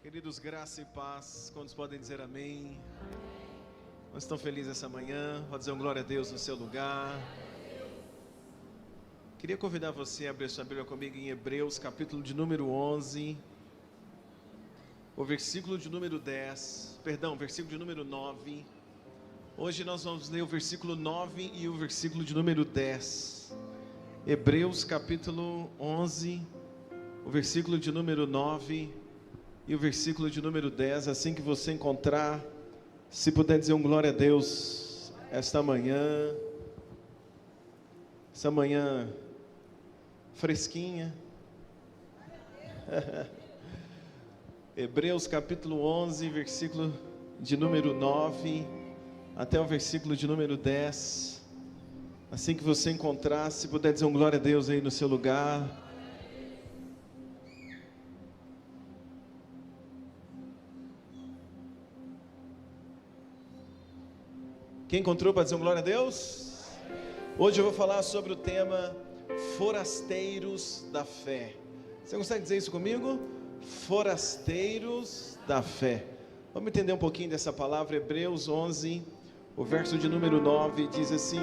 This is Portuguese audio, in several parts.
Queridos, graça e paz, quantos podem dizer amém? Nós estamos felizes essa manhã, pode dizer um glória a Deus no seu lugar. Queria convidar você a abrir sua Bíblia comigo em Hebreus, capítulo de número 11, o versículo de número 10, versículo de número 9. Hoje nós vamos ler o versículo 9 e o versículo de número 10. Hebreus, capítulo 11, o versículo de número 9 e o versículo de número 10, assim que você encontrar, se puder dizer um glória a Deus, essa manhã fresquinha. Hebreus capítulo 11, versículo de número 9, até o versículo de número 10, assim que você encontrar, se puder dizer um glória a Deus aí no seu lugar. Quem encontrou para dizer um glória a Deus? Hoje eu vou falar sobre o tema forasteiros da fé. Você consegue dizer isso comigo? Forasteiros da fé. Vamos entender um pouquinho dessa palavra. Hebreus 11, o verso de número 9 diz assim: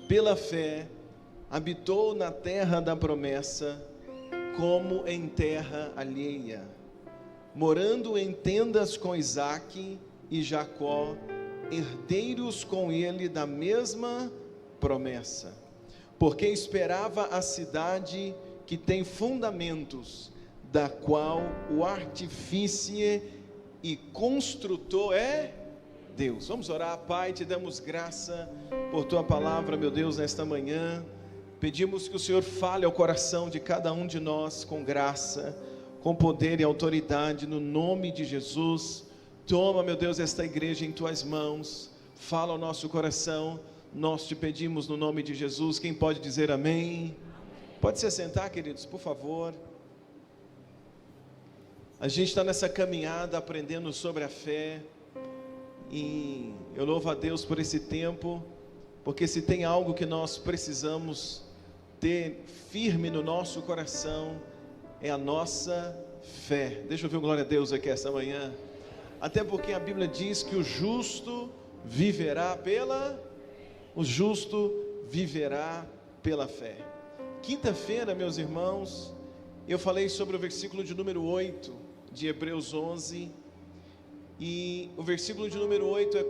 pela fé habitou na terra da promessa, como em terra alheia, morando em tendas com Isaque e Jacó, herdeiros com ele da mesma promessa, porque esperava a cidade que tem fundamentos, da qual o artífice e construtor é Deus. Vamos orar. Pai, te damos graça por tua palavra, meu Deus, nesta manhã. Pedimos que o Senhor fale ao coração de cada um de nós com graça, com poder e autoridade, no nome de Jesus. Toma, meu Deus, esta igreja em tuas mãos, fala ao nosso coração, nós te pedimos no nome de Jesus. Quem pode dizer amém? Pode se assentar, queridos, por favor. A gente está nessa caminhada aprendendo sobre a fé, e eu louvo a Deus por esse tempo, porque se tem algo que nós precisamos ter firme no nosso coração, é a nossa fé. Deixa eu ver um glória a Deus aqui esta manhã. Até porque a Bíblia diz que o justo viverá pela fé. Quinta-feira, meus irmãos, eu falei sobre o versículo de número 8 de Hebreus 11. E o versículo de número 8 é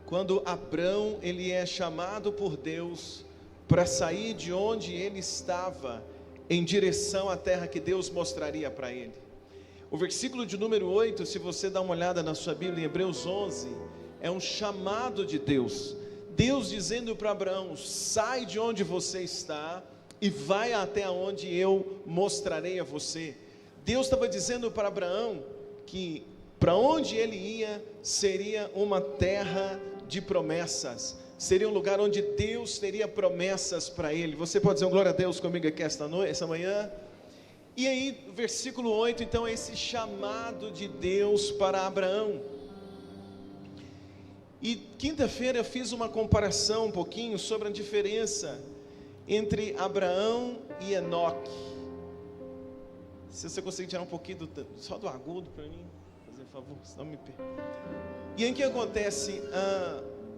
quando Abrão, ele é chamado por Deus para sair de onde ele estava, em direção à terra que Deus mostraria para ele. O versículo de número 8, se você dá uma olhada na sua Bíblia, em Hebreus 11, é um chamado de Deus. Deus dizendo para Abraão: sai de onde você está e vai até onde eu mostrarei a você. Deus estava dizendo para Abraão que para onde ele ia seria uma terra de promessas, seria um lugar onde Deus teria promessas para ele. Você pode dizer um glória a Deus comigo aqui essa manhã? E aí, versículo 8, então, é esse chamado de Deus para Abraão. E quinta-feira eu fiz uma comparação um pouquinho sobre a diferença entre Abraão e Enoque. Se você conseguir tirar um pouquinho só do agudo para mim, fazer favor, senão me perco. E aí o que acontece?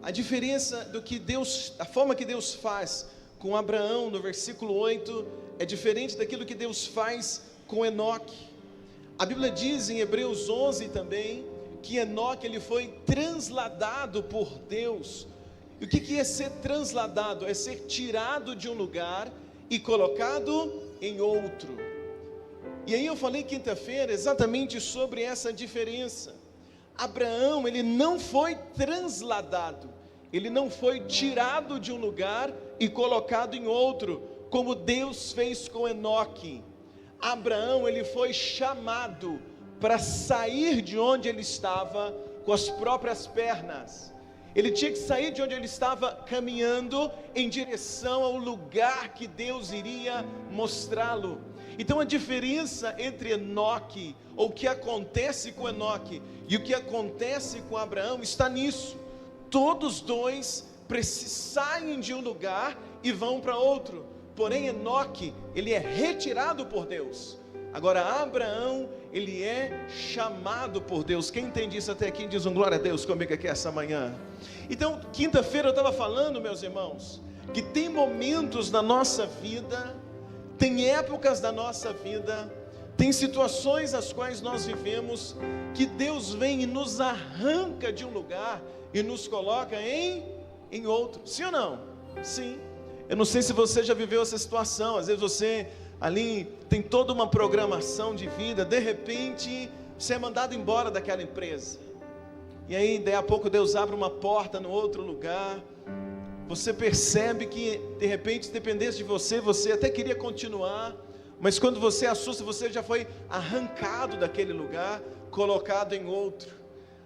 A diferença do que Deus, a forma que Deus faz com Abraão no versículo 8 é diferente daquilo que Deus faz com Enoque. A Bíblia diz em Hebreus 11 também que Enoque, ele foi transladado por Deus. E o que é ser transladado? É ser tirado de um lugar e colocado em outro. E aí eu falei quinta-feira exatamente sobre essa diferença. Abraão, ele não foi transladado, ele não foi tirado de um lugar e colocado em outro, como Deus fez com Enoque. Abraão, ele foi chamado para sair de onde ele estava com as próprias pernas. Ele tinha que sair de onde ele estava caminhando em direção ao lugar que Deus iria mostrá-lo. Então a diferença entre Enoque, ou o que acontece com Enoque e o que acontece com Abraão, está nisso. Todos dois saem de um lugar e vão para outro. Porém Enoque, ele é retirado por Deus. Agora Abraão, ele é chamado por Deus. Quem entende isso até aqui, diz um glória a Deus comigo aqui essa manhã. Então, quinta-feira eu estava falando, meus irmãos, que tem momentos na nossa vida, tem épocas da nossa vida, tem situações as quais nós vivemos, que Deus vem e nos arranca de um lugar e nos coloca em outro. Sim ou não? Sim. Eu não sei se você já viveu essa situação. Às vezes você ali tem toda uma programação de vida, de repente você é mandado embora daquela empresa, e aí daí a pouco Deus abre uma porta no outro lugar. Você percebe que de repente, se dependesse de você, você até queria continuar, mas quando você assusta, você já foi arrancado daquele lugar, colocado em outro.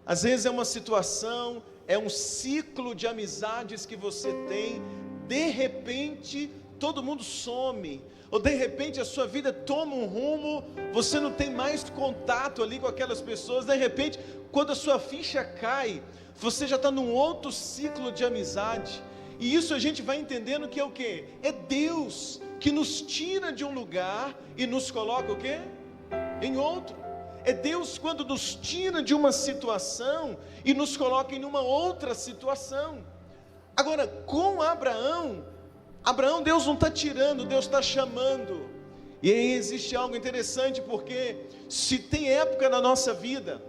Às vezes é uma situação, é um ciclo de amizades que você tem, de repente todo mundo some, ou de repente a sua vida toma um rumo, você não tem mais contato ali com aquelas pessoas. De repente, quando a sua ficha cai, você já está num outro ciclo de amizade. E isso a gente vai entendendo que é o quê? É Deus que nos tira de um lugar e nos coloca o quê? Em outro. É Deus quando nos tira de uma situação e nos coloca em uma outra situação. Agora, com Abraão, Deus não está tirando, Deus está chamando. E aí existe algo interessante, porque se tem época na nossa vida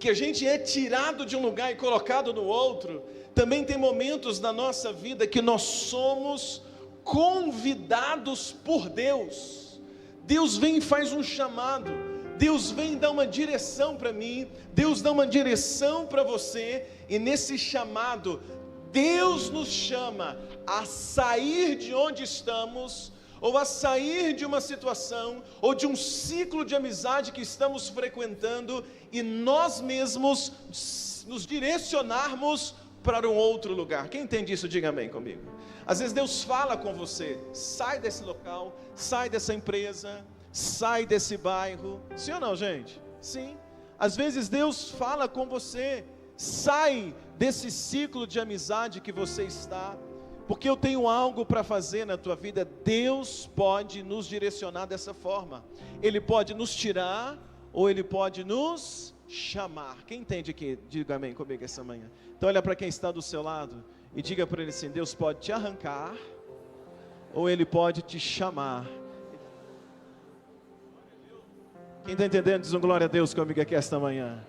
que a gente é tirado de um lugar e colocado no outro, também tem momentos na nossa vida que nós somos convidados por Deus. Deus vem e faz um chamado, Deus vem dar uma direção para mim, Deus dá uma direção para você, e nesse chamado, Deus nos chama a sair de onde estamos, ou a sair de uma situação, ou de um ciclo de amizade que estamos frequentando, e nós mesmos nos direcionarmos para um outro lugar. Quem entende isso, diga amém comigo. Às vezes Deus fala com você: sai desse local, sai dessa empresa, sai desse bairro. Sim ou não, gente? Sim. Às vezes Deus fala com você: sai desse ciclo de amizade que você está, porque eu tenho algo para fazer na tua vida. Deus pode nos direcionar dessa forma. Ele pode nos tirar, ou Ele pode nos chamar. Quem entende aqui, diga amém comigo essa manhã. Então olha para quem está do seu lado e diga para ele assim: Deus pode te arrancar, ou Ele pode te chamar. Quem está entendendo, diz um glória a Deus comigo aqui esta manhã.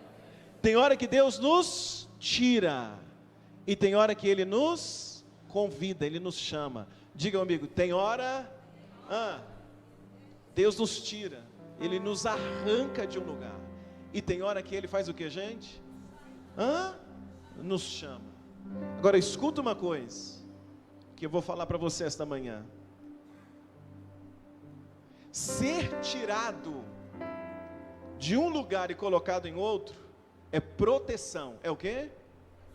Tem hora que Deus nos tira, e tem hora que Ele nos convida, Ele nos chama. Diga comigo, tem hora, Deus nos tira, Ele nos arranca de um lugar, e tem hora que Ele faz o que, gente? Nos chama. Agora escuta uma coisa, que eu vou falar para você esta manhã. Ser tirado de um lugar e colocado em outro é proteção. É o quê?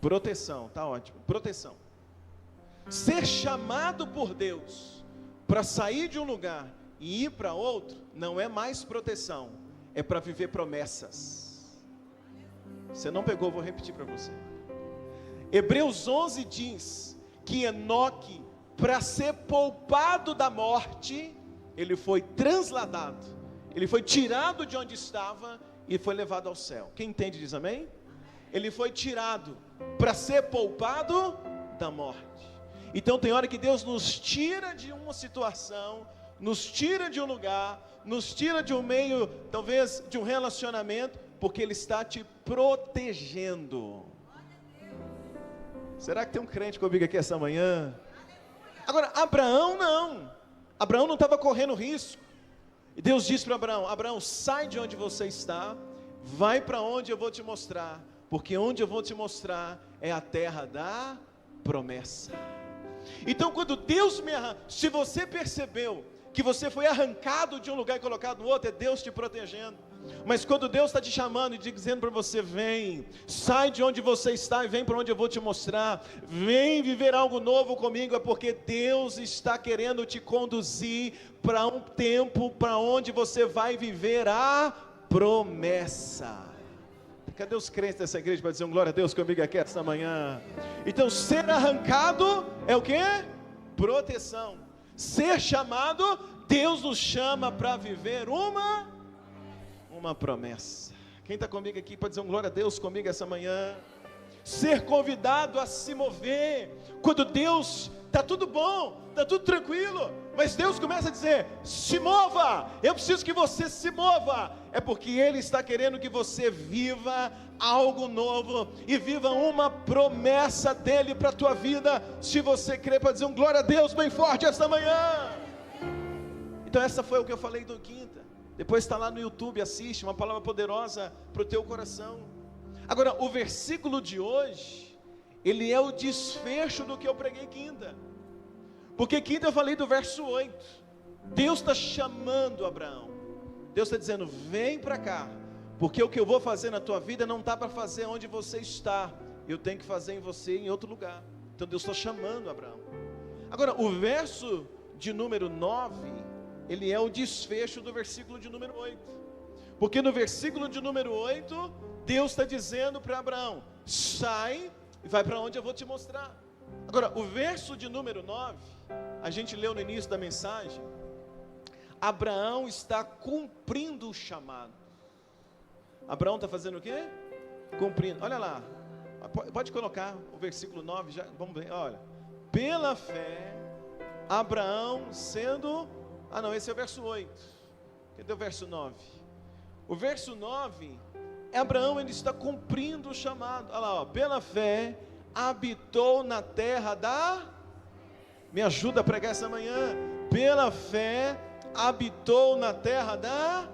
Proteção, tá ótimo, proteção. Ser chamado por Deus para sair de um lugar e ir para outro não é mais proteção, é para viver promessas. Você não pegou, vou repetir para você. Hebreus 11 diz que Enoque, para ser poupado da morte, ele foi transladado, ele foi tirado de onde estava e foi levado ao céu. Quem entende diz amém? Ele foi tirado para ser poupado da morte. Então tem hora que Deus nos tira de uma situação, nos tira de um lugar, nos tira de um meio, talvez de um relacionamento, porque Ele está te protegendo. Será que tem um crente comigo aqui essa manhã? Agora, Abraão não estava correndo risco. E Deus disse para Abraão: Abraão, sai de onde você está, vai para onde eu vou te mostrar, porque onde eu vou te mostrar é a terra da promessa. Então quando Deus me arranca, se você percebeu que você foi arrancado de um lugar e colocado no outro, é Deus te protegendo. Mas quando Deus está te chamando e dizendo para você: vem, sai de onde você está e vem para onde eu vou te mostrar, vem viver algo novo comigo, é porque Deus está querendo te conduzir para um tempo, para onde você vai viver a promessa. Cadê os crentes dessa igreja para dizer um glória a Deus comigo aqui esta manhã? Então ser arrancado é o que? Proteção. Ser chamado, Deus nos chama para viver uma promessa. Quem está comigo aqui pode dizer um glória a Deus comigo essa manhã? Ser convidado a se mover, quando Deus, está tudo bom, está tudo tranquilo, mas Deus começa a dizer, se mova, eu preciso que você se mova, é porque Ele está querendo que você viva algo novo, e viva uma promessa dEle para a tua vida. Se você crê, para dizer um glória a Deus bem forte esta manhã. Então essa foi o que eu falei do quinta, depois está lá no YouTube, assiste, uma palavra poderosa para o teu coração. Agora, o versículo de hoje, ele é o desfecho do que eu preguei quinta, porque quinta eu falei do verso 8, Deus está chamando Abraão, Deus está dizendo, vem para cá, porque o que eu vou fazer na tua vida não está para fazer onde você está, eu tenho que fazer em você em outro lugar. Então Deus está chamando Abraão. Agora, o verso de número 9, ele é o desfecho do versículo de número 8, porque no versículo de número 8, Deus está dizendo para Abraão, sai e vai para onde eu vou te mostrar. Agora, o verso de número 9, a gente leu no início da mensagem, Abraão está cumprindo o chamado. Abraão está fazendo o quê? Cumprindo. Olha lá, pode colocar o versículo 9, já, vamos ver, olha. Pela fé, Abraão sendo... não, esse é o verso 8. Cadê o verso 9? O verso 9, Abraão, ele está cumprindo o chamado. Olha lá, ó, pela fé, habitou na terra da... Me ajuda a pregar essa manhã. Pela fé, habitou na terra da...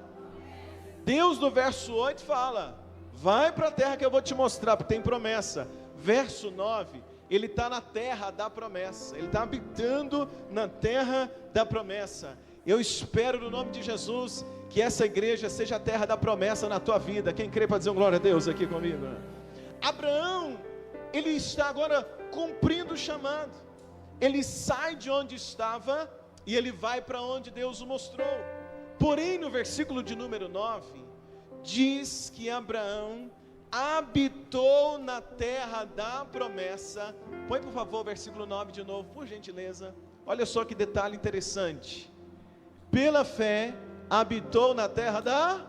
Deus no verso 8 fala, vai para a terra que eu vou te mostrar, porque tem promessa. Verso 9, ele está na terra da promessa, ele está habitando na terra da promessa. Eu espero no nome de Jesus, que essa igreja seja a terra da promessa na tua vida. Quem crê para dizer um glória a Deus aqui comigo? Abraão, ele está agora cumprindo o chamado, ele sai de onde estava, e ele vai para onde Deus o mostrou. Porém, no versículo de número 9, diz que Abraão habitou na terra da promessa. Põe por favor o versículo 9 de novo, por gentileza. Olha só que detalhe interessante. Pela fé, habitou na terra da...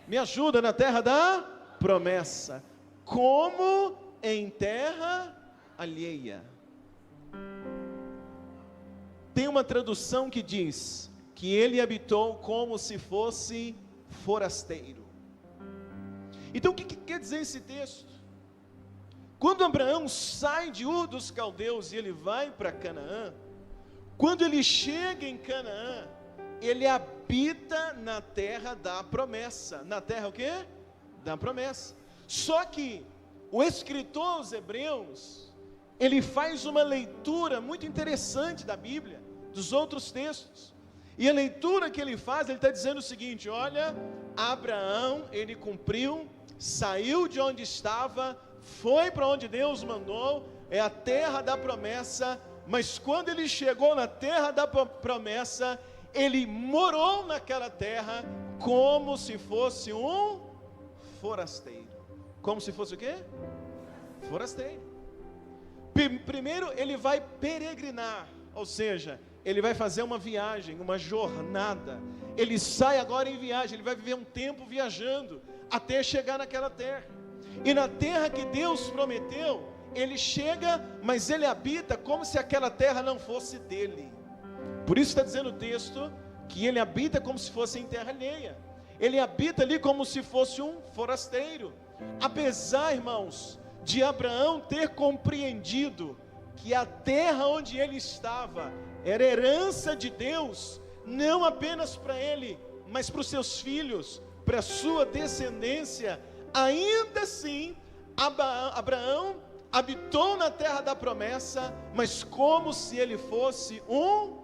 Me ajuda, na terra da promessa, como em terra alheia. Tem uma tradução que diz que ele habitou como se fosse forasteiro. Então o que quer dizer esse texto? Quando Abraão sai de Ur dos Caldeus e ele vai para Canaã, quando ele chega em Canaã, ele habita na terra da promessa. Na terra o quê? Da promessa. Só que o escritor aos Hebreus, ele faz uma leitura muito interessante da Bíblia, dos outros textos. E a leitura que ele faz, ele está dizendo o seguinte, olha, Abraão, ele cumpriu, saiu de onde estava, foi para onde Deus mandou, é a terra da promessa, mas quando ele chegou na terra da promessa, ele morou naquela terra como se fosse um forasteiro. Como se fosse o quê? Forasteiro. Primeiro ele vai peregrinar, ou seja, ele vai fazer uma viagem, uma jornada. Ele sai agora em viagem, ele vai viver um tempo viajando, até chegar naquela terra. E na terra que Deus prometeu, ele chega, mas ele habita como se aquela terra não fosse dele. Por isso está dizendo o texto, que ele habita como se fosse em terra alheia. Ele habita ali como se fosse um forasteiro. Apesar, irmãos, de Abraão ter compreendido que a terra onde ele estava era herança de Deus, não apenas para ele, mas para os seus filhos, para a sua descendência, ainda assim, Abraão habitou na terra da promessa, mas como se ele fosse um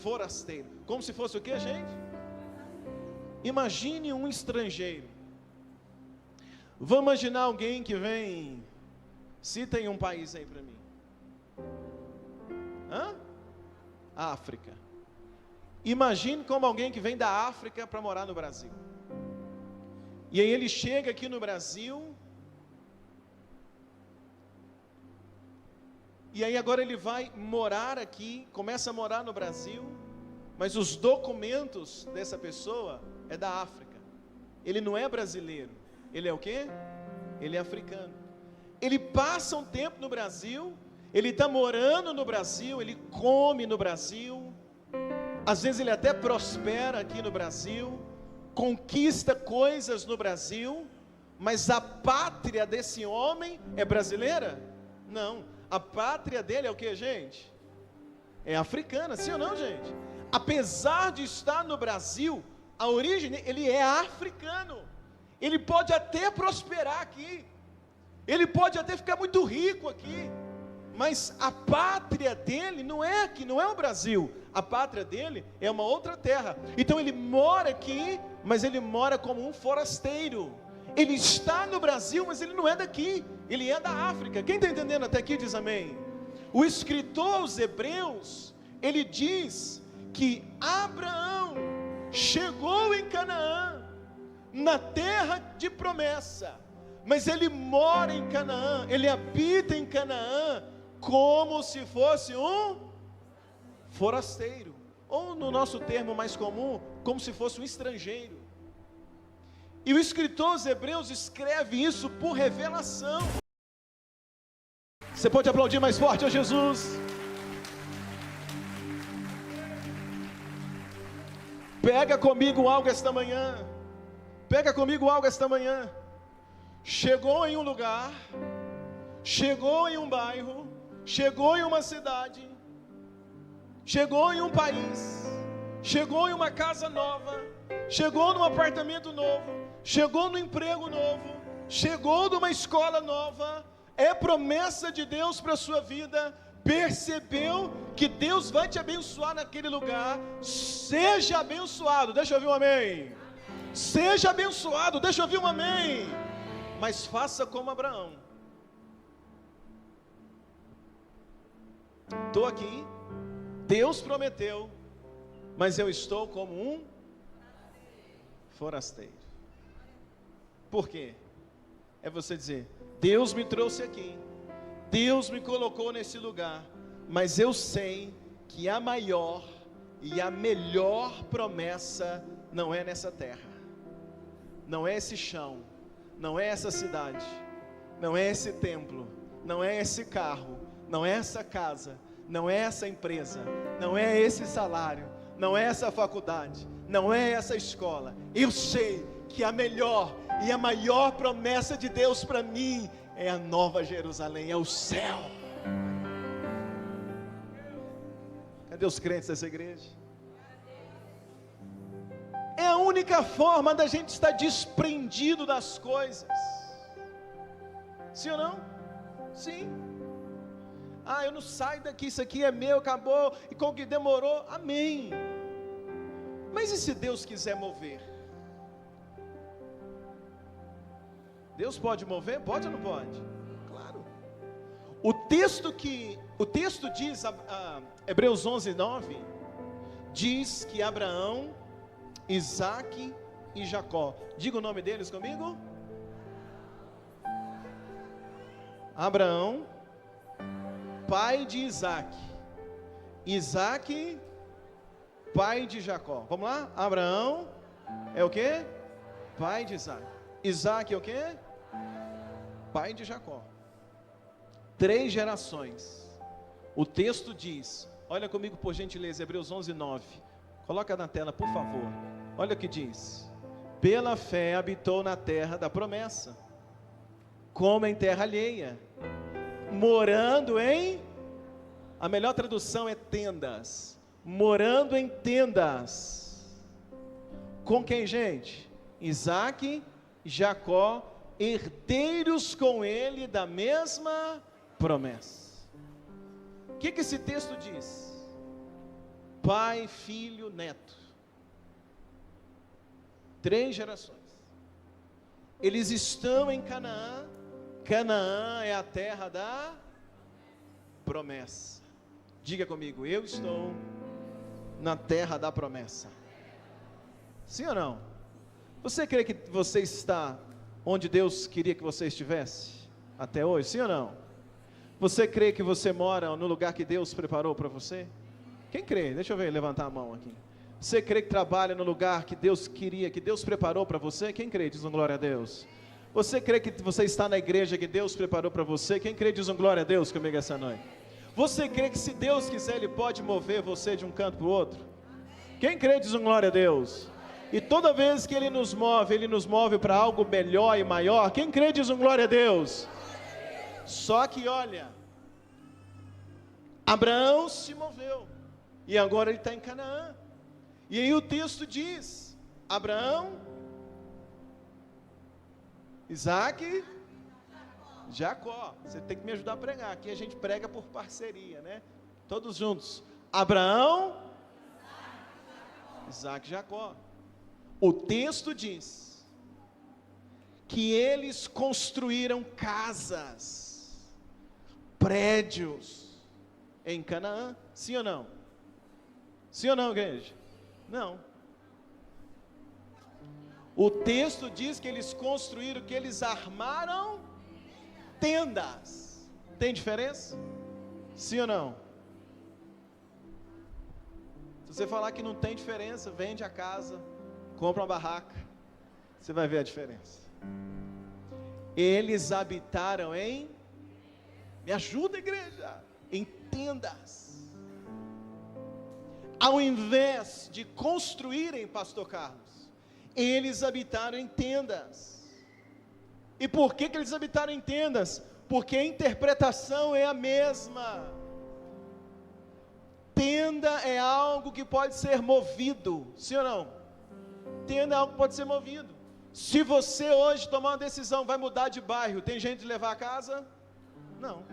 forasteiro. Como se fosse o que, gente? Imagine um estrangeiro. Vamos imaginar alguém que vem, cita aí um país aí para mim. África. Imagine como alguém que vem da África para morar no Brasil. E aí ele chega aqui no Brasil, e aí agora ele vai morar aqui, começa a morar no Brasil, mas os documentos dessa pessoa é da África. Ele não é brasileiro. Ele é o quê? Ele é africano. Ele passa um tempo no Brasil, ele está morando no Brasil, ele come no Brasil, às vezes ele até prospera aqui no Brasil, conquista coisas no Brasil, mas a pátria desse homem é brasileira? Não, a pátria dele é o que, gente? É africana, sim ou não, gente? Apesar de estar no Brasil, a origem, ele é africano, ele pode até prosperar aqui, ele pode até ficar muito rico aqui, mas a pátria dele não é aqui, não é o Brasil, a pátria dele é uma outra terra. Então ele mora aqui, mas ele mora como um forasteiro. Ele está no Brasil, mas ele não é daqui, ele é da África. Quem está entendendo até aqui diz amém. O escritor aos Hebreus, ele diz que Abraão chegou em Canaã, na terra de promessa, mas ele mora em Canaã, ele habita em Canaã, como se fosse um forasteiro, ou no nosso termo mais comum, como se fosse um estrangeiro. E o escritor aos Hebreus escreve isso por revelação. Você pode aplaudir mais forte a Jesus? Pega comigo algo esta manhã. Pega comigo algo esta manhã. Chegou em um lugar, chegou em um bairro, chegou em uma cidade, chegou em um país, chegou em uma casa nova, chegou num apartamento novo, chegou no emprego novo, chegou numa escola nova, é promessa de Deus para a sua vida, percebeu que Deus vai te abençoar naquele lugar, seja abençoado, deixa eu ouvir um amém, seja abençoado, deixa eu ouvir um amém, mas faça como Abraão. Estou aqui, Deus prometeu, mas eu estou como um forasteiro. Por quê? É você dizer, Deus me trouxe aqui, Deus me colocou nesse lugar, mas eu sei que a maior e a melhor promessa não é nessa terra, não é esse chão, não é essa cidade, não é esse templo, não é esse carro, não é essa casa, não é essa empresa, não é esse salário, não é essa faculdade, não é essa escola. Eu sei que a melhor e a maior promessa de Deus para mim é a Nova Jerusalém, é o céu. Cadê os crentes dessa igreja? É a única forma da gente estar desprendido das coisas. Sim ou não? Sim. Ah, eu não saio daqui, isso aqui é meu, acabou, e como que demorou, amém. Mas e se Deus quiser mover? Deus pode mover? Pode ou não pode? Claro. O texto diz, Hebreus 11:9, diz que Abraão, Isaque e Jacó, diga o nome deles comigo. Abraão, pai de Isaque, Isaque, pai de Jacó. Vamos lá? Abraão é o que? Pai de Isaque. Isaque é o que? Pai de Jacó. 3 gerações. O texto diz, olha comigo por gentileza, Hebreus 11:9. Coloca na tela, por favor. Olha o que diz: pela fé habitou na terra da promessa, como em terra alheia, morando em, a melhor tradução é tendas, morando em tendas. Com quem, gente? Isaque e Jacó, herdeiros com ele da mesma promessa. O que esse texto diz? Pai, filho, neto. 3 gerações. Eles estão em Canaã. Canaã é a terra da promessa. Diga comigo, eu estou na terra da promessa. Sim ou não? Você crê que você está onde Deus queria que você estivesse até hoje? Sim ou não? Você crê que você mora no lugar que Deus preparou para você? Quem crê? Deixa eu ver, levantar a mão aqui. Você crê que trabalha no lugar que Deus queria, que Deus preparou para você? Quem crê? Diz um glória a Deus. Você crê que você está na igreja que Deus preparou para você? Quem crê? Diz um glória a Deus comigo essa noite. Você crê que se Deus quiser, Ele pode mover você de um canto para o outro? Quem crê? Diz um glória a Deus. E toda vez que Ele nos move para algo melhor e maior. Quem crê? Diz um glória a Deus. Só que olha, Abraão se moveu, e agora ele está em Canaã, e aí o texto diz, Abraão, Isaac, Jacó. Você tem que me ajudar a pregar, aqui a gente prega por parceria, né? Todos juntos, Abraão, Isaac, Jacó. O texto diz, que eles construíram casas, prédios, em Canaã, sim ou não? Sim ou não, igreja? Não. O texto diz que eles construíram, que eles armaram tendas. Tem diferença? Sim ou não? Se você falar que não tem diferença, vende a casa, compra uma barraca, você vai ver a diferença. Eles habitaram em, me ajuda, igreja, em tendas. Ao invés de construírem, pastor Carlos, eles habitaram em tendas. E por que eles habitaram em tendas? Porque a interpretação é a mesma. Tenda é algo que pode ser movido, sim ou não? Tenda é algo que pode ser movido. Se você hoje tomar uma decisão, vai mudar de bairro, tem gente de levar a casa? Não.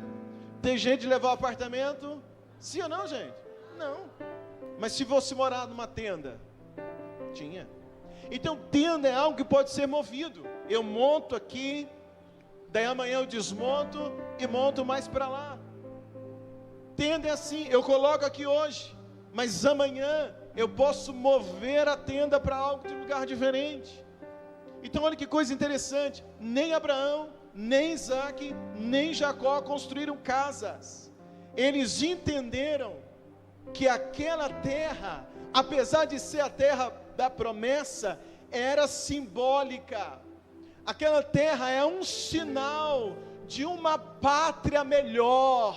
Tem gente de levar o apartamento? Sim ou não, gente? Não. Mas se você morar numa tenda? Tinha. Então tenda é algo que pode ser movido. Eu monto aqui, daí amanhã eu desmonto e monto mais para lá. Tenda é assim, eu coloco aqui hoje, mas amanhã eu posso mover a tenda para algo de um lugar diferente. Então olha que coisa interessante, nem Abraão, nem Isaac, nem Jacó construíram casas. Eles entenderam que aquela terra, apesar de ser a terra da promessa, era simbólica. Aquela terra é um sinal de uma pátria melhor.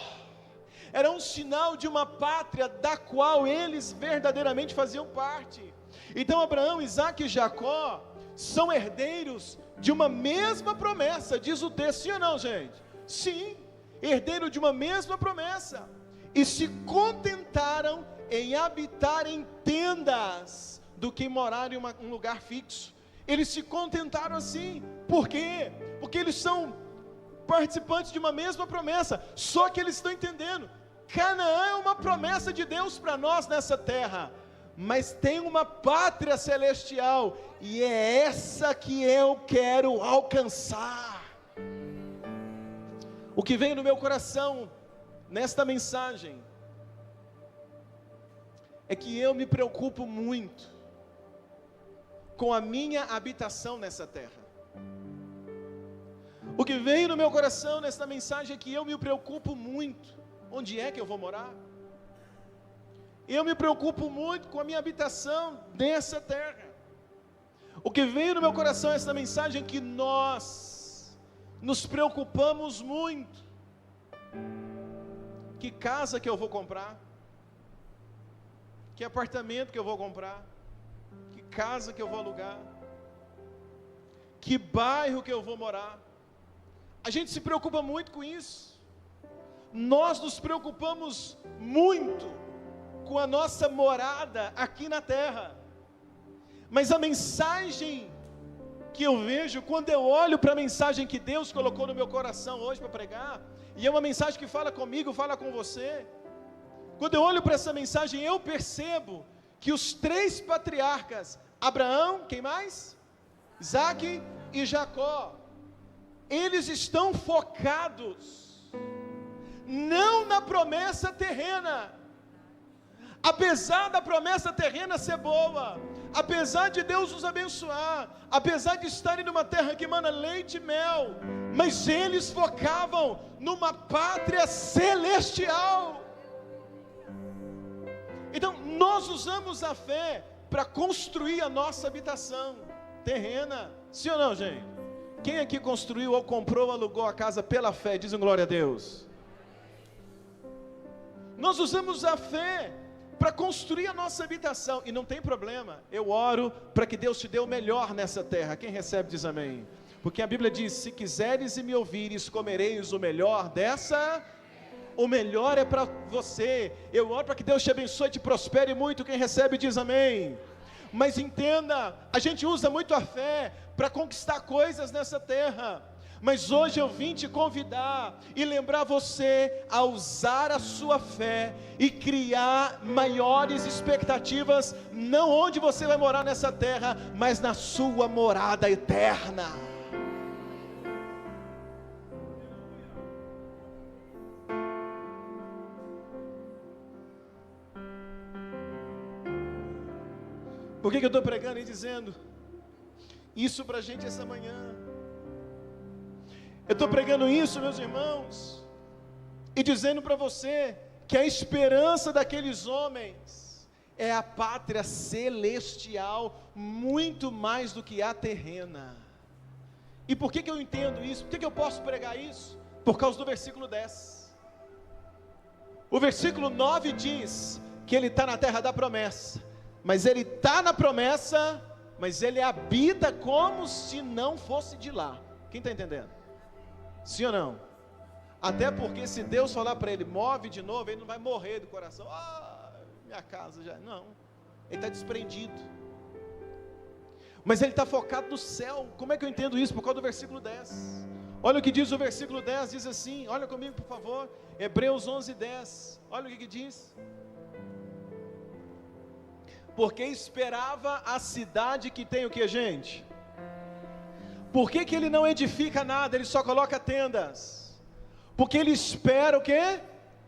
Era um sinal de uma pátria da qual eles verdadeiramente faziam parte. Então Abraão, Isaac e Jacó são herdeiros de uma mesma promessa, diz o texto, sim ou não, gente? Sim, herdeiro de uma mesma promessa, e se contentaram em habitar em tendas, do que morar em um lugar fixo. Eles se contentaram assim, por quê? Porque eles são participantes de uma mesma promessa, só que eles estão entendendo, Canaã é uma promessa de Deus para nós nessa terra, mas tem uma pátria celestial, e é essa que eu quero alcançar. O que vem no meu coração, nesta mensagem, é que eu me preocupo muito, com a minha habitação nessa terra. O que vem no meu coração, nesta mensagem, é que eu me preocupo muito, onde é que eu vou morar? Eu me preocupo muito com a minha habitação nessa terra. O que veio no meu coração essa mensagem é que nós nos preocupamos muito. Que casa que eu vou comprar? Que apartamento que eu vou comprar? Que casa que eu vou alugar? Que bairro que eu vou morar? A gente se preocupa muito com isso. Nós nos preocupamos muito com a nossa morada aqui na terra, mas a mensagem que eu vejo, quando eu olho para a mensagem que Deus colocou no meu coração hoje para pregar, e é uma mensagem que fala comigo, fala com você, quando eu olho para essa mensagem, eu percebo que os três patriarcas, Abraão, quem mais? Isaac e Jacó, eles estão focados, não na promessa terrena, apesar da promessa terrena ser boa, apesar de Deus os abençoar, apesar de estarem numa terra que emana leite e mel, mas eles focavam numa pátria celestial. Então nós usamos a fé para construir a nossa habitação terrena. Sim ou não, gente? Quem aqui construiu ou comprou ou alugou a casa pela fé? Dizem glória a Deus. Nós usamos a fé para construir a nossa habitação, e não tem problema, eu oro para que Deus te dê o melhor nessa terra. Quem recebe diz amém. Porque a Bíblia diz: se quiseres e me ouvires, comereis o melhor dessa. O melhor é para você. Eu oro para que Deus te abençoe e te prospere muito. Quem recebe diz amém. Mas entenda, a gente usa muito a fé para conquistar coisas nessa terra, mas hoje eu vim te convidar e lembrar você a usar a sua fé e criar maiores expectativas, não onde você vai morar nessa terra, mas na sua morada eterna. Por que eu estou pregando e dizendo isso para a gente essa manhã? Eu estou pregando isso, meus irmãos, e dizendo para você que a esperança daqueles homens é a pátria celestial, muito mais do que a terrena. E por que eu entendo isso? Por que eu posso pregar isso? Por causa do versículo 10. O versículo 9 diz que ele está na terra da promessa, mas ele está na promessa, mas ele habita como se não fosse de lá. Quem está entendendo? Sim ou não? Até porque se Deus falar para ele, move de novo, ele não vai morrer do coração. Minha casa já, não. Ele está desprendido. Mas ele está focado no céu. Como é que eu entendo isso? Por causa do versículo 10. Olha o que diz o versículo 10, diz assim, olha comigo por favor, Hebreus 11:10, olha o que diz. Porque esperava a cidade que tem o que, gente? Por que ele não edifica nada, ele só coloca tendas? Porque ele espera o que?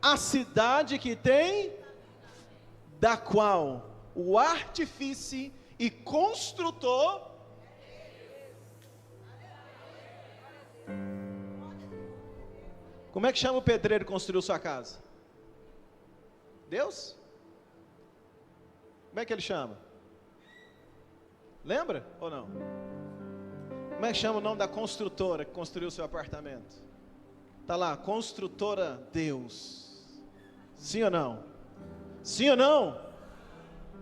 A cidade que tem, da qual o artífice e construtor. Como é que chama o pedreiro que construiu sua casa? Deus? Como é que ele chama? Lembra ou não? Como é que chama o nome da construtora que construiu o seu apartamento? Está lá, construtora Deus. Sim ou não? Sim ou não?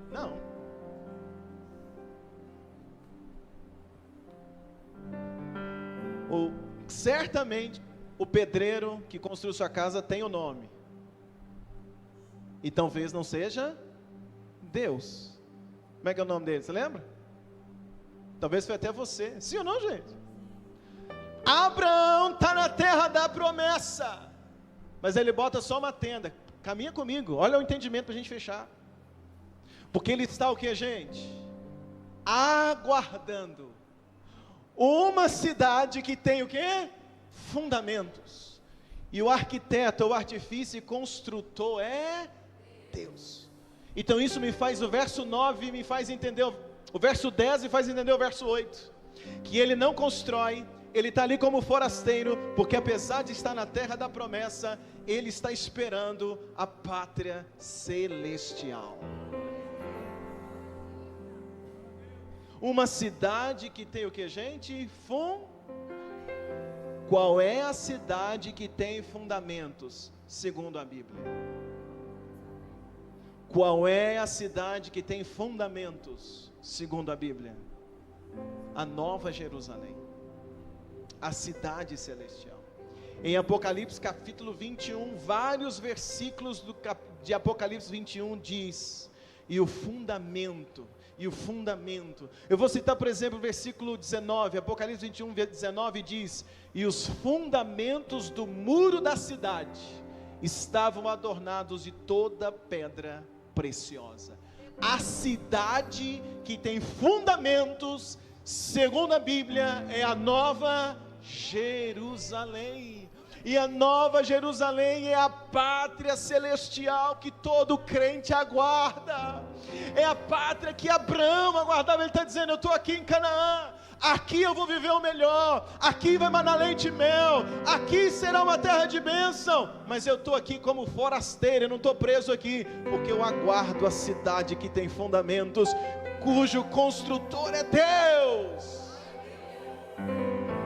Não. Certamente o pedreiro que construiu sua casa tem o nome. E talvez não seja Deus. Como é que é o nome dele? Você lembra? Talvez foi até você. Sim ou não, gente? Abraão está na terra da promessa, mas ele bota só uma tenda. Caminha comigo, olha o entendimento para a gente fechar. Porque ele está o que, gente? Aguardando uma cidade que tem o que? Fundamentos. E o arquiteto, o artífice e construtor é Deus. Então isso me faz, o verso 9 me faz entender, o verso 10 me faz entender o verso 8, que ele não constrói, ele está ali como forasteiro, porque apesar de estar na terra da promessa, ele está esperando a pátria celestial. Uma cidade que tem o que, gente? Qual é a cidade que tem fundamentos, segundo a Bíblia? Qual é a cidade que tem fundamentos, segundo a Bíblia? A Nova Jerusalém, a cidade celestial. Em Apocalipse capítulo 21, vários versículos de Apocalipse 21 diz, e o fundamento, eu vou citar por exemplo o versículo 19, Apocalipse 21, 19 diz, e os fundamentos do muro da cidade estavam adornados de toda pedra preciosa. A cidade que tem fundamentos, segundo a Bíblia, é a Nova Jerusalém. E a nova Jerusalém é a pátria celestial que todo crente aguarda. É a pátria que Abraão aguardava. Ele está dizendo: eu estou aqui em Canaã, aqui eu vou viver o melhor, aqui vai manar leite e mel, aqui será uma terra de bênção, mas eu estou aqui como forasteiro, eu não estou preso aqui, porque eu aguardo a cidade que tem fundamentos, cujo construtor é Deus.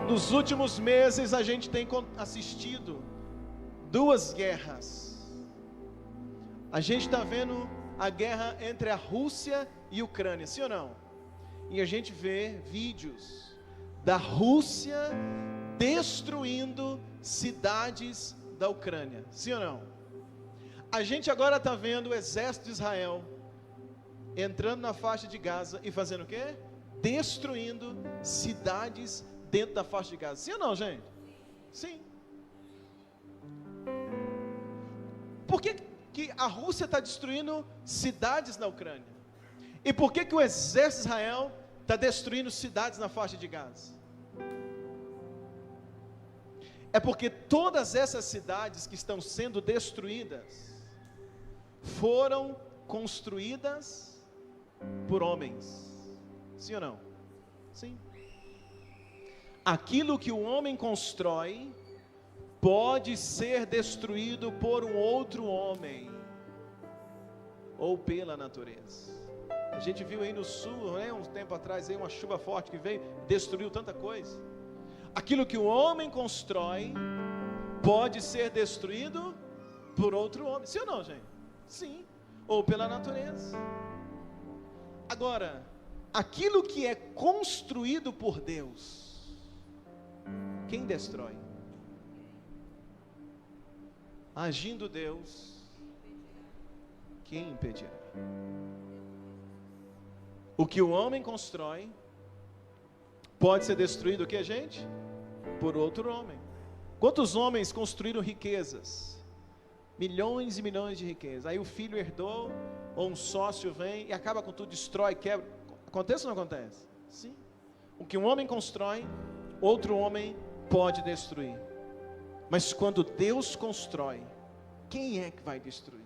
Nos últimos meses a gente tem assistido 2 guerras. A gente está vendo a guerra entre a Rússia e a Ucrânia, sim ou não? E a gente vê vídeos da Rússia destruindo cidades da Ucrânia, sim ou não? A gente agora está vendo o exército de Israel entrando na faixa de Gaza e fazendo o quê? Destruindo cidades dentro da faixa de Gaza, sim ou não, gente? Sim. Por que a Rússia está destruindo cidades na Ucrânia? E por que o exército de Israel está destruindo cidades na faixa de Gaza? É porque todas essas cidades que estão sendo destruídas foram construídas por homens, sim ou não? Sim. Aquilo que o homem constrói pode ser destruído por um outro homem ou pela natureza. A gente viu aí no sul, né, um tempo atrás, aí uma chuva forte que veio, destruiu tanta coisa. Aquilo que o homem constrói pode ser destruído por outro homem, sim ou não, gente? Sim, ou pela natureza. Agora, aquilo que é construído por Deus, quem destrói? Agindo Deus, quem impedirá? O que o homem constrói pode ser destruído, o que, gente? Por outro homem. Quantos homens construíram riquezas? Milhões e milhões de riquezas. Aí o filho herdou, ou um sócio vem e acaba com tudo, destrói, quebra. Acontece ou não acontece? Sim. O que um homem constrói, outro homem pode destruir. Mas quando Deus constrói, quem é que vai destruir?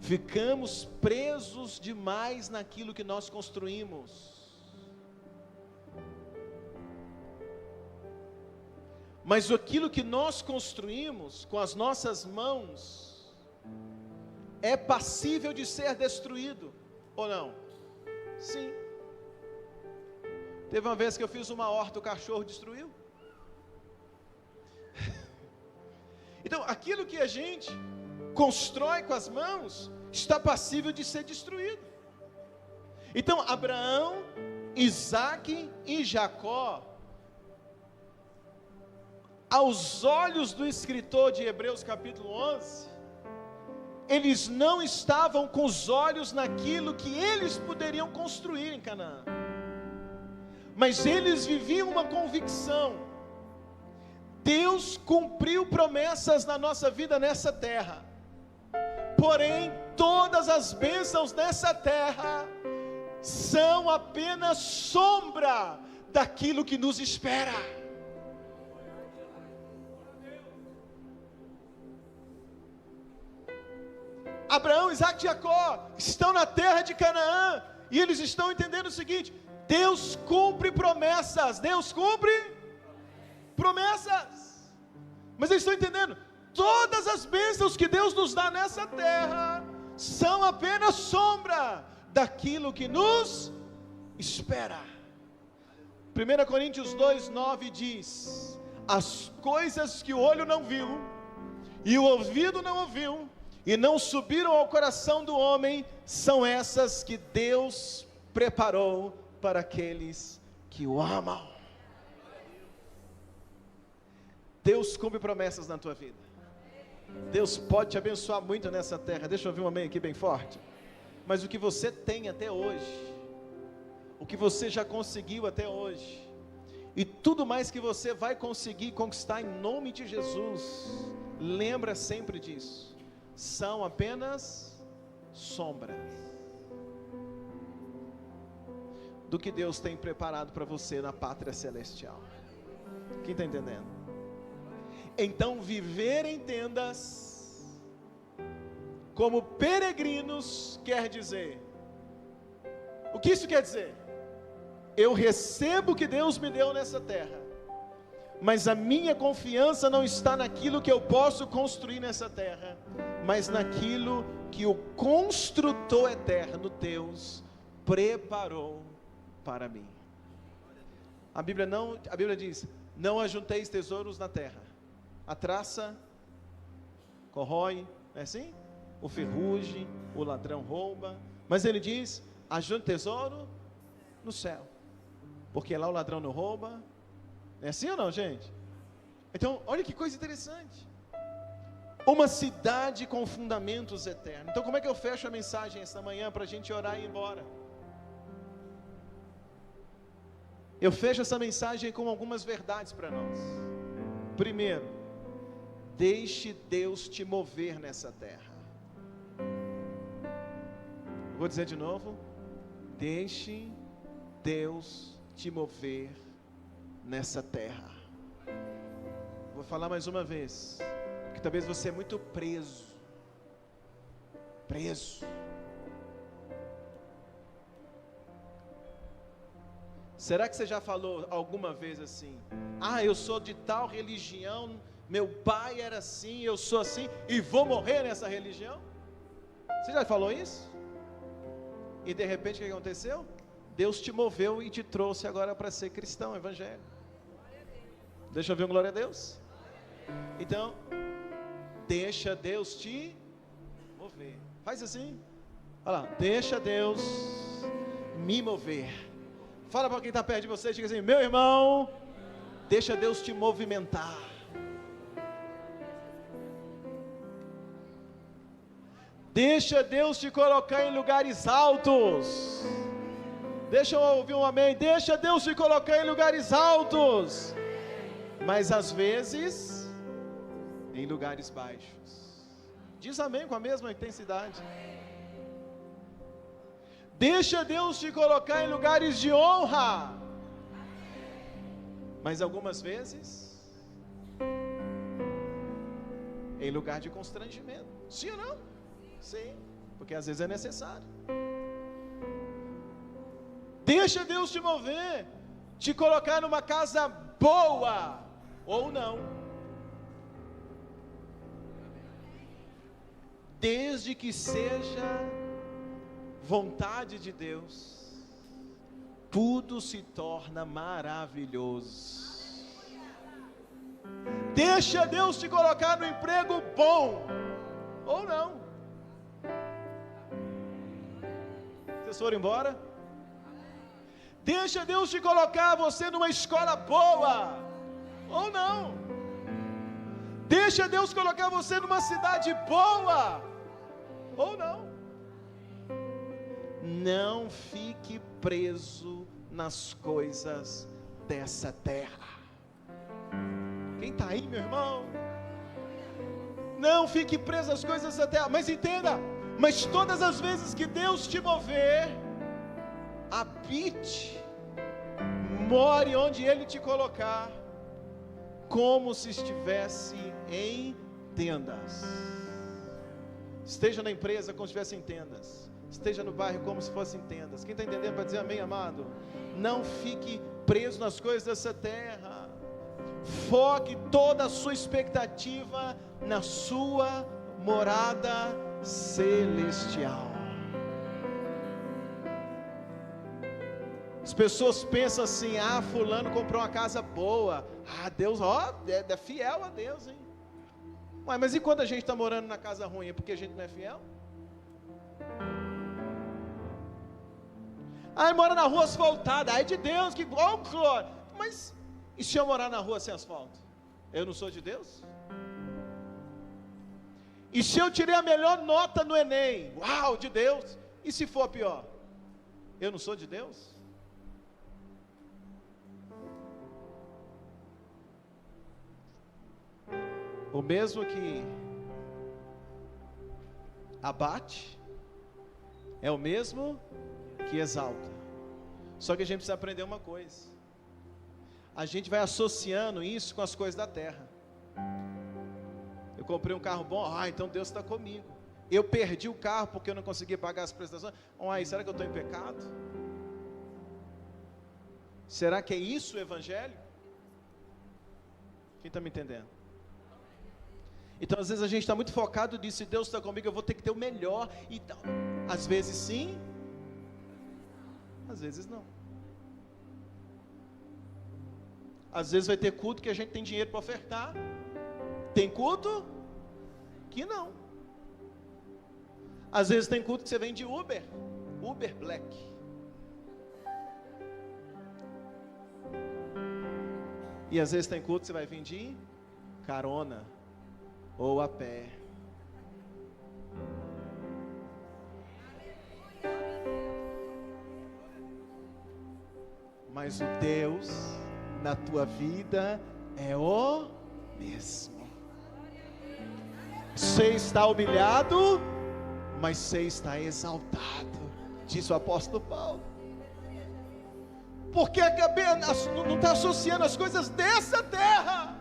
Ficamos presos demais naquilo que nós construímos. Mas aquilo que nós construímos com as nossas mãos é passível de ser destruído, ou não? Sim. Teve uma vez que eu fiz uma horta, o cachorro destruiu. Então, aquilo que a gente constrói com as mãos está passível de ser destruído. Então, Abraão, Isaque e Jacó, aos olhos do escritor de Hebreus capítulo 11, eles não estavam com os olhos naquilo que eles poderiam construir em Canaã, mas eles viviam uma convicção: Deus cumpriu promessas na nossa vida nessa terra, porém todas as bênçãos dessa terra são apenas sombra daquilo que nos espera. Abraão, Isaque e Jacó estão na terra de Canaã, e eles estão entendendo o seguinte: Deus cumpre promessas, Deus cumpre promessas, mas eles estão entendendo, todas as bênçãos que Deus nos dá nessa terra, são apenas sombra daquilo que nos espera. 1 Coríntios 2:9 diz: as coisas que o olho não viu, e o ouvido não ouviu, e não subiram ao coração do homem, são essas que Deus preparou para aqueles que o amam. Deus cumpre promessas na tua vida. Deus pode te abençoar muito nessa terra. Deixa eu ouvir um amém aqui bem forte. Mas o que você tem até hoje, o que você já conseguiu até hoje, e tudo mais que você vai conseguir conquistar em nome de Jesus, lembra sempre disso, são apenas sombras do que Deus tem preparado para você na pátria celestial. Quem está entendendo? Então viver em tendas, como peregrinos, quer dizer, o que isso quer dizer? Eu recebo o que Deus me deu nessa terra, mas a minha confiança não está naquilo que eu posso construir nessa terra, mas naquilo que o construtor eterno, Deus, preparou para mim. A Bíblia diz: não ajunteis tesouros na terra, a traça corrói, não é assim? O ferrugem, o ladrão rouba, mas ele diz: ajunte tesouro no céu, porque lá o ladrão não rouba. É assim ou não, gente? Então, olha que coisa interessante. Uma cidade com fundamentos eternos. Então, como é que eu fecho a mensagem esta manhã para a gente orar e ir embora? Eu fecho essa mensagem com algumas verdades para nós. Primeiro, deixe Deus te mover nessa terra. Vou dizer de novo: deixe Deus te mover nessa terra. Vou falar mais uma vez, porque talvez você é muito preso. Será que você já falou alguma vez assim: ah, eu sou de tal religião, meu pai era assim, eu sou assim, e vou morrer nessa religião? Você já falou isso? E de repente o que aconteceu? Deus te moveu e te trouxe agora para ser cristão, evangélico. Deixa eu ver um glória a Deus. Então, deixa Deus te mover. Faz assim. Olha lá, deixa Deus me mover. Fala para quem está perto de você, diga assim: meu irmão, deixa Deus te movimentar. Deixa Deus te colocar em lugares altos. Deixa eu ouvir um amém. Deixa Deus te colocar em lugares altos, mas às vezes em lugares baixos. Diz amém com a mesma intensidade. Deixa Deus te colocar em lugares de honra, mas algumas vezes em lugar de constrangimento. Sim ou não? Sim, porque às vezes é necessário. Deixa Deus te mover, te colocar numa casa boa ou não, desde que seja vontade de Deus, tudo se torna maravilhoso. Deixa Deus te colocar no emprego bom ou não. Vocês foram embora? Deixa Deus te colocar você numa escola boa ou não. Deixa Deus colocar você numa cidade boa ou não. Não fique preso nas coisas dessa terra. Quem está aí, meu irmão? Não fique preso às coisas dessa terra. Mas entenda, mas todas as vezes que Deus te mover, habite, more onde Ele te colocar, como se estivesse em tendas. Esteja na empresa como se estivesse em tendas. Esteja no bairro como se fosse em tendas. Quem está entendendo para dizer amém, amado? Não fique preso nas coisas dessa terra. Foque toda a sua expectativa na sua morada celestial. As pessoas pensam assim: ah, fulano comprou uma casa boa. Ah, Deus, é fiel a Deus, hein? Ué, mas e quando a gente está morando na casa ruim? É porque a gente não é fiel? Ah, mora na rua asfaltada. Ai de Deus, que glória. Mas e se eu morar na rua sem asfalto? Eu não sou de Deus? E se eu tirei a melhor nota no Enem? Uau, de Deus. E se for pior? Eu não sou de Deus? O mesmo que abate é o mesmo que exalta. Só que a gente precisa aprender uma coisa: a gente vai associando isso com as coisas da terra. Eu comprei um carro bom, então Deus está comigo. Eu perdi o carro porque eu não consegui pagar as prestações. Será que eu estou em pecado? Será que é isso o evangelho? Quem está me entendendo? Então às vezes a gente está muito focado nisso. Se Deus está comigo, eu vou ter que ter o melhor e tal. Às vezes sim, às vezes não. Às vezes vai ter culto que a gente tem dinheiro para ofertar. Tem culto que não. Às vezes tem culto que você vem de Uber Black. E às vezes tem culto que você vai vir de carona ou a pé. Mas o Deus na tua vida é o mesmo. Você está humilhado, mas você está exaltado, diz o apóstolo Paulo. Porque não está associando as coisas dessa terra.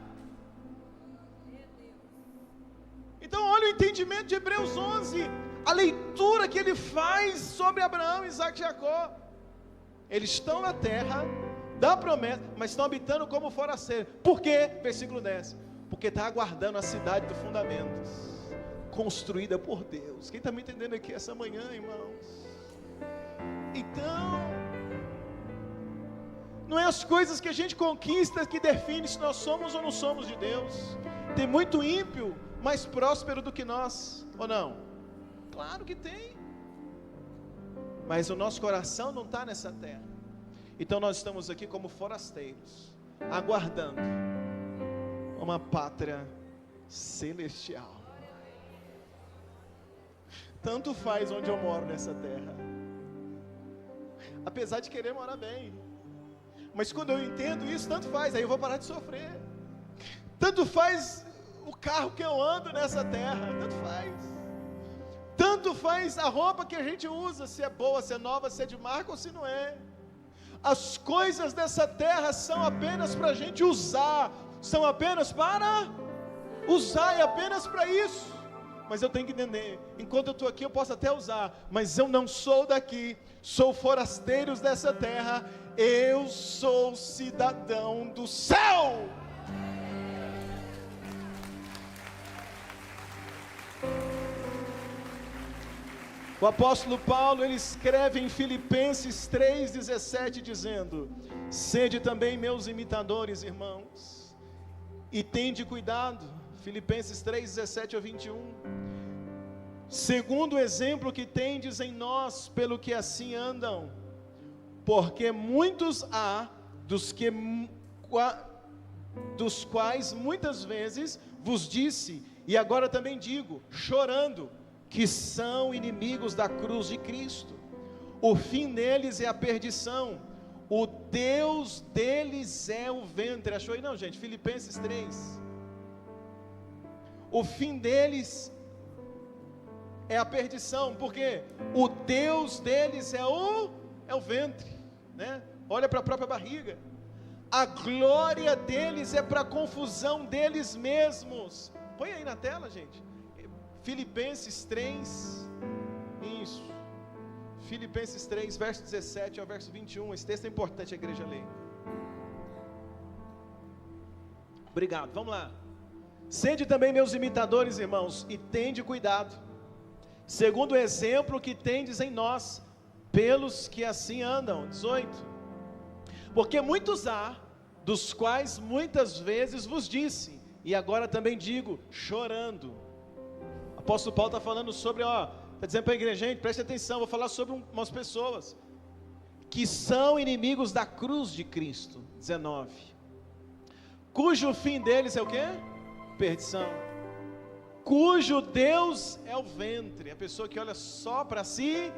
Então olha o entendimento de Hebreus 11, a leitura que ele faz sobre Abraão, Isaac e Jacó. Eles estão na terra da promessa, mas estão habitando como forasteiros. Por quê? Versículo 10. Porque está aguardando a cidade dos fundamentos, construída por Deus. Quem está me entendendo aqui essa manhã, irmãos? Então, não é as coisas que a gente conquista que define se nós somos ou não somos de Deus. Tem muito ímpio mais próspero do que nós, ou não? Claro que tem. Mas o nosso coração não está nessa terra. Então nós estamos aqui como forasteiros, aguardando uma pátria celestial. Tanto faz onde eu moro nessa terra, apesar de querer morar bem, mas quando eu entendo isso, tanto faz, aí eu vou parar de sofrer. Tanto faz o carro que eu ando nessa terra, tanto faz. Tanto faz a roupa que a gente usa, se é boa, se é nova, se é de marca ou se não é. As coisas dessa terra são apenas para a gente usar, são apenas para usar, é apenas para isso. Mas eu tenho que entender, enquanto eu estou aqui eu posso até usar, mas eu não sou daqui, sou forasteiros dessa terra, eu sou cidadão do céu. O apóstolo Paulo, ele escreve em Filipenses 3,17, dizendo: sede também meus imitadores, irmãos, e tende cuidado, Filipenses 3,17 ao 21, segundo o exemplo que tendes em nós, pelo que assim andam, porque muitos há, dos quais muitas vezes vos disse, e agora também digo, chorando, que são inimigos da cruz de Cristo. O fim deles é a perdição, o Deus deles é o ventre. Achou aí não, gente? Filipenses 3. O fim deles é a perdição, porque o Deus deles é o ventre, né? Olha para a própria barriga. A glória deles é para a confusão deles mesmos. Põe aí na tela, gente. Filipenses 3, isso, Filipenses 3, verso 17 ao verso 21, esse texto é importante a igreja ler. Obrigado, vamos lá. Sede também meus imitadores, irmãos, e tende cuidado, segundo o exemplo que tendes em nós, pelos que assim andam. 18, porque muitos há, dos quais muitas vezes vos disse, e agora também digo, chorando. O apóstolo Paulo está falando sobre, está dizendo para a igreja, gente, preste atenção, vou falar sobre umas pessoas que são inimigos da cruz de Cristo. 19, cujo fim deles é o quê? Perdição, cujo Deus é o ventre, a pessoa que olha só para si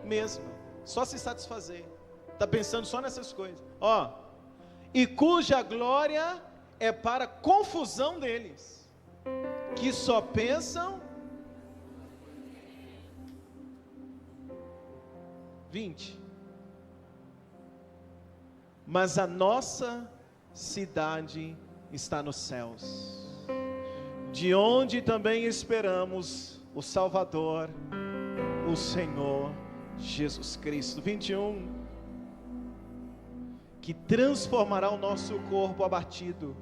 mesma, só se satisfazer, está pensando só nessas coisas, e cuja glória é para confusão deles, que só pensam. 20, mas a nossa cidade está nos céus, de onde também esperamos o Salvador, o Senhor Jesus Cristo. 21, que transformará o nosso corpo abatido,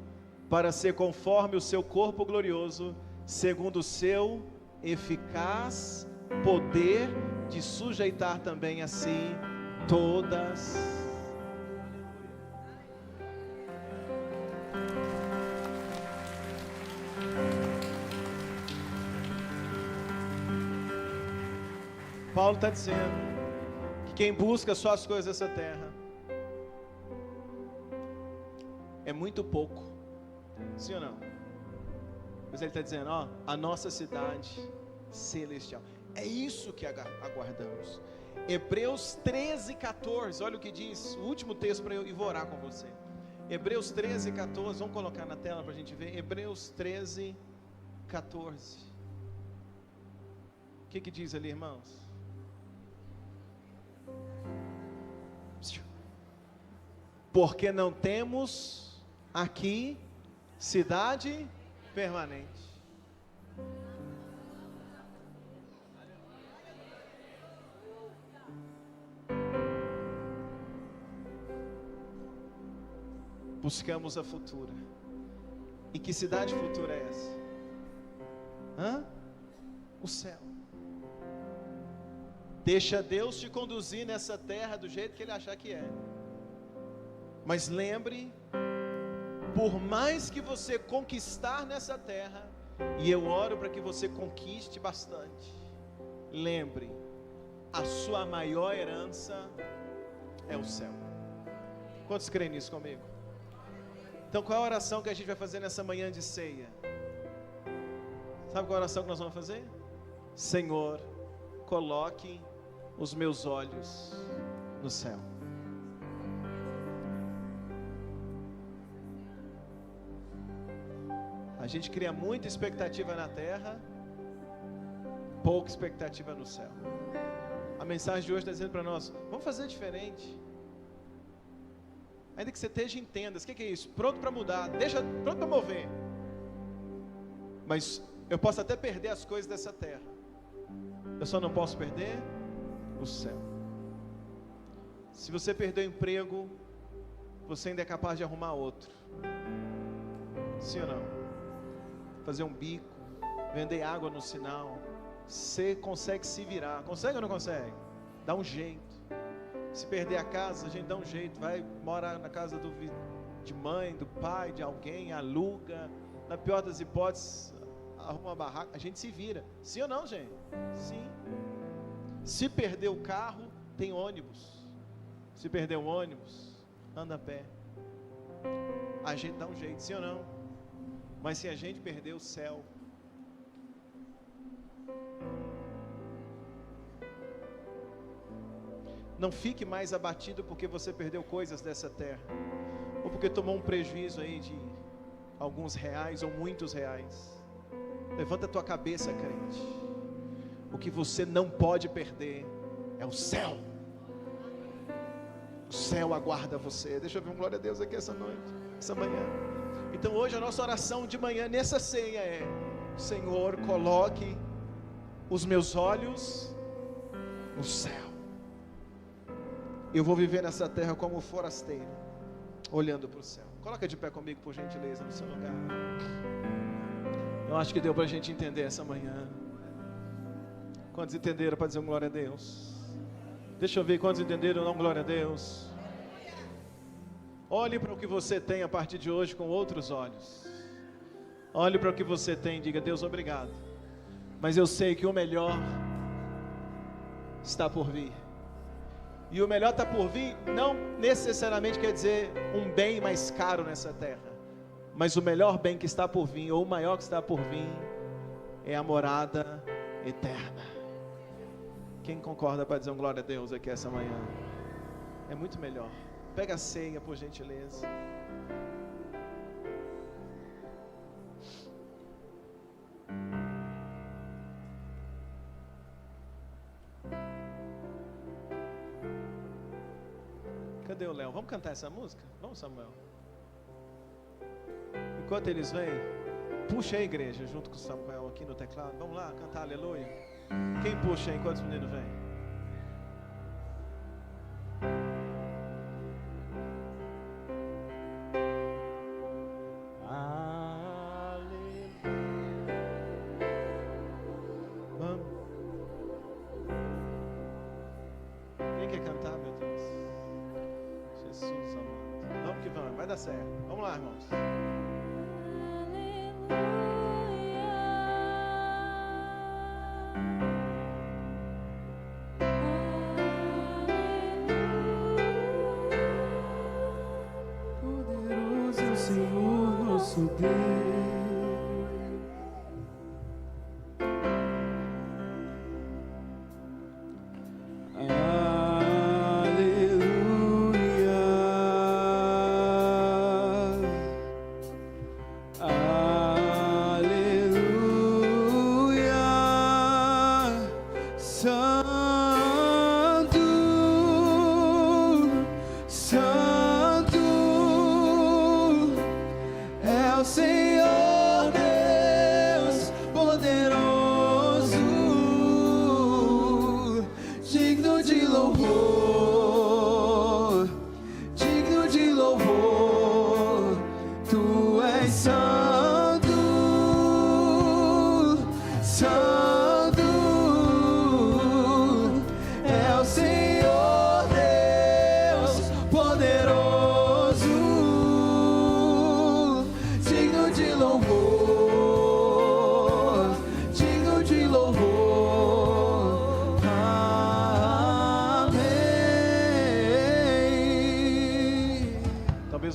para ser conforme o seu corpo glorioso, segundo o seu eficaz poder de sujeitar também a si todas. Paulo está dizendo que quem busca só as coisas dessa terra é muito pouco, sim ou não? Mas ele está dizendo, ó, a nossa cidade celestial, é isso que aguardamos. Hebreus 13:14, olha o que diz, o último texto para eu ir orar com você. Hebreus 13:14, vamos colocar na tela para a gente ver. Hebreus 13:14. O que diz ali, irmãos? Porque não temos aqui cidade permanente. Buscamos a futura. E que cidade futura é essa? O céu. Deixa Deus te conduzir nessa terra do jeito que Ele achar que é. Mas lembre, por mais que você conquistar nessa terra, e eu oro para que você conquiste bastante, lembre, a sua maior herança é o céu. Quantos creem nisso comigo? Então qual é a oração que a gente vai fazer nessa manhã de ceia? Sabe qual é a oração que nós vamos fazer? Senhor, coloque os meus olhos no céu. A gente cria muita expectativa na terra, pouca expectativa no céu. A mensagem de hoje está dizendo para nós, vamos fazer diferente. Ainda que você esteja em tendas, o que é isso? Pronto para mudar, pronto para mover. Mas eu posso até perder as coisas dessa terra, eu só não posso perder o céu. Se você perder o emprego, você ainda é capaz de arrumar outro. Sim ou não? Fazer um bico, vender água no sinal, você consegue se virar. Consegue ou não consegue? Dá um jeito. Se perder a casa, a gente dá um jeito, vai morar na casa de mãe, do pai, de alguém, aluga. Na pior das hipóteses, arruma uma barraca, a gente se vira. Sim ou não, gente? Sim. Se perder o carro, tem ônibus. Se perder o ônibus, anda a pé. A gente dá um jeito, sim ou não? Mas se a gente perder o céu, não fique mais abatido porque você perdeu coisas dessa terra, ou porque tomou um prejuízo aí de alguns reais ou muitos reais. Levanta a tua cabeça, crente. O que você não pode perder é o céu. O céu aguarda você. Deixa eu ver um glória a Deus aqui essa noite, essa manhã. Então hoje a nossa oração de manhã nessa ceia é: Senhor, coloque os meus olhos no céu. Eu vou viver nessa terra como forasteiro, olhando para o céu. Coloca de pé comigo, por gentileza, no seu lugar. Eu acho que deu para a gente entender essa manhã. Quantos entenderam para dizer um glória a Deus? Deixa eu ver quantos entenderam, não glória a Deus. Olhe para o que você tem a partir de hoje com outros olhos. Olhe para o que você tem e diga: Deus, obrigado. Mas eu sei que o melhor está por vir. E o melhor está por vir não necessariamente quer dizer um bem mais caro nessa terra. Mas o melhor bem que está por vir, ou o maior que está por vir, é a morada eterna. Quem concorda para dizer um glória a Deus aqui essa manhã? É muito melhor. Pega a ceia, por gentileza. Cadê o Léo? Vamos cantar essa música? Vamos, Samuel. Enquanto eles vêm, Puxa aí, igreja, junto com o Samuel aqui no teclado. Vamos lá, cantar aleluia. Quem puxa aí enquanto os meninos vêm? Quem quer cantar, meu Deus? Jesus amado. Vamos que vamos, vai dar certo. Vamos lá, irmãos. Poderoso é o Senhor nosso Deus.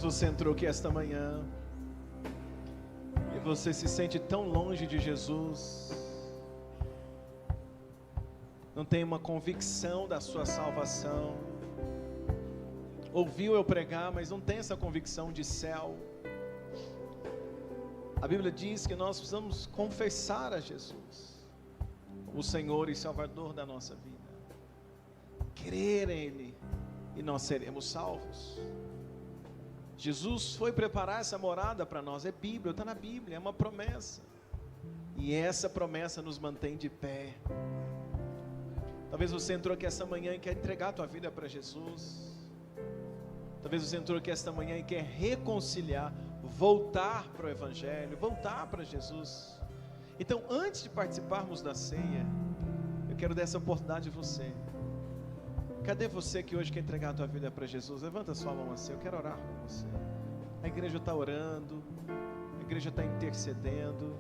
Você entrou aqui esta manhã e você se sente tão longe de Jesus, não tem uma convicção da sua salvação, ouviu eu pregar, mas não tem essa convicção de céu. A Bíblia diz que nós precisamos confessar a Jesus como o Senhor e Salvador da nossa vida, crer nele e nós seremos salvos. Jesus foi preparar essa morada para nós, é Bíblia, está na Bíblia, é uma promessa, e essa promessa nos mantém de pé. Talvez você entrou aqui esta manhã e quer entregar a tua vida para Jesus, talvez você entrou aqui esta manhã e quer reconciliar, voltar para o Evangelho, voltar para Jesus. Então, antes de participarmos da ceia, eu quero dar essa oportunidade a você. Cadê você que hoje quer entregar a tua vida para Jesus? Levanta a sua mão assim, eu quero orar com você. A igreja está orando, a igreja está intercedendo,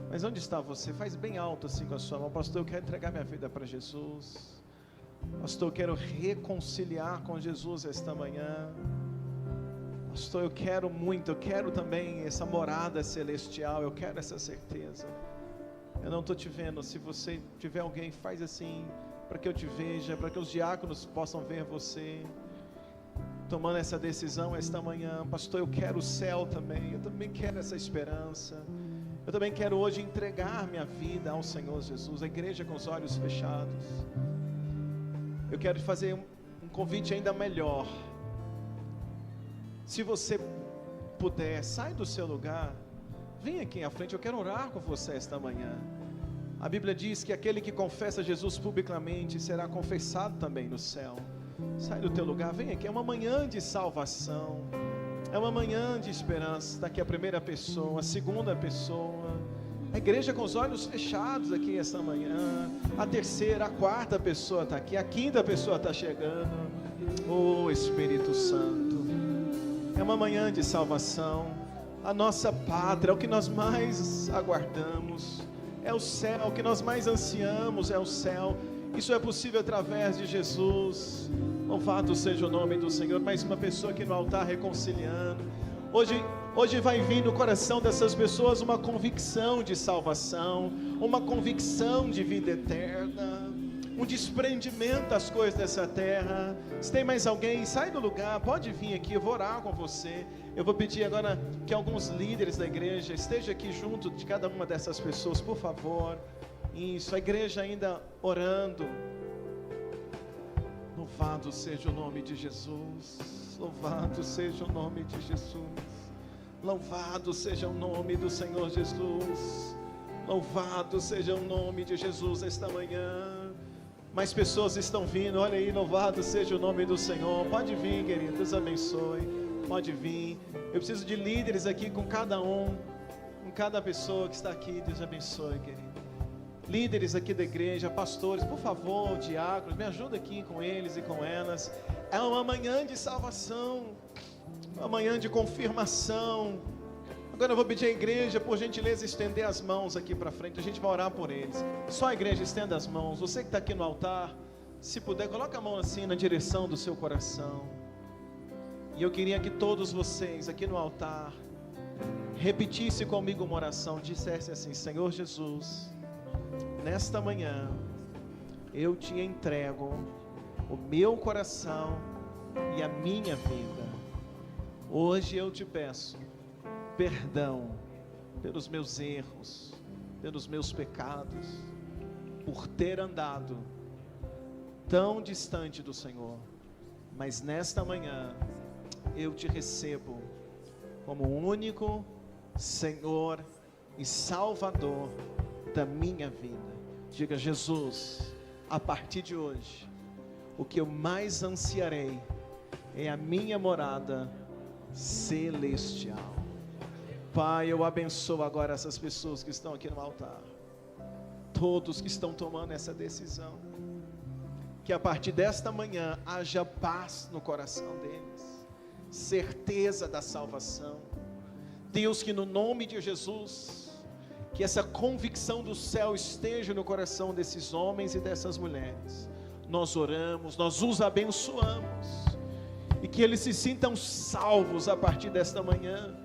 mas onde está você? Faz bem alto assim com a sua mão. Pastor, eu quero entregar minha vida para Jesus. Pastor, eu quero reconciliar com Jesus esta manhã. Pastor, eu quero muito, eu quero também essa morada celestial, eu quero essa certeza. Eu não estou te vendo, se você tiver alguém, faz assim, para que eu te veja, para que os diáconos possam ver você tomando essa decisão esta manhã. Pastor, eu quero o céu também, eu também quero essa esperança, eu também quero hoje entregar minha vida ao Senhor Jesus. A igreja com os olhos fechados, eu quero fazer um convite ainda melhor. Se você puder, sai do seu lugar, vem aqui à frente, eu quero orar com você esta manhã. A Bíblia diz que aquele que confessa Jesus publicamente será confessado também no céu. Sai do teu lugar, vem aqui, é uma manhã de salvação, é uma manhã de esperança. Está aqui a primeira pessoa, a segunda pessoa, a igreja com os olhos fechados aqui esta manhã, a terceira, a quarta pessoa está aqui, a quinta pessoa está chegando. Oh Espírito Santo, é uma manhã de salvação. A nossa pátria, é o que nós mais aguardamos, é o céu, o que nós mais ansiamos é o céu. Isso é possível através de Jesus. Louvado seja o nome do Senhor. Mais uma pessoa aqui no altar reconciliando. Hoje vai vir no coração dessas pessoas uma convicção de salvação, uma convicção de vida eterna, um desprendimento das coisas dessa terra. Se tem mais alguém, sai do lugar, pode vir aqui, eu vou orar com você. Eu vou pedir agora que alguns líderes da igreja estejam aqui junto de cada uma dessas pessoas, por favor. Isso, a igreja ainda orando. Louvado seja o nome de Jesus, louvado seja o nome de Jesus, Louvado seja o nome do Senhor Jesus. Louvado seja o nome de Jesus esta manhã. Mais pessoas estão vindo, olha aí, louvado seja o nome do Senhor. Pode vir, querido, Deus abençoe. Pode vir. Eu preciso de líderes aqui com cada pessoa que está aqui. Deus abençoe, querido. Líderes aqui da igreja, pastores, por favor, diáconos, me ajuda aqui com eles e com elas. É uma manhã de salvação, uma manhã de confirmação. Agora eu vou pedir à igreja, por gentileza, estender as mãos aqui para frente. A gente vai orar por eles. Só a igreja, estenda as mãos. Você que está aqui no altar, se puder, coloca a mão assim na direção do seu coração. E eu queria que todos vocês aqui no altar repetissem comigo uma oração. Dissessem assim: Senhor Jesus, nesta manhã eu te entrego o meu coração e a minha vida. Hoje eu te peço perdão pelos meus erros, pelos meus pecados, por ter andado tão distante do Senhor. Mas nesta manhã eu te recebo como o único Senhor e Salvador da minha vida. Diga: Jesus, a partir de hoje, o que eu mais ansiarei é a minha morada celestial. Pai, eu abençoo agora essas pessoas que estão aqui no altar, todos que estão tomando essa decisão, que a partir desta manhã haja paz no coração deles, certeza da salvação. Deus, que no nome de Jesus, que essa convicção do céu esteja no coração desses homens e dessas mulheres. Nós oramos, nós os abençoamos, e que eles se sintam salvos a partir desta manhã.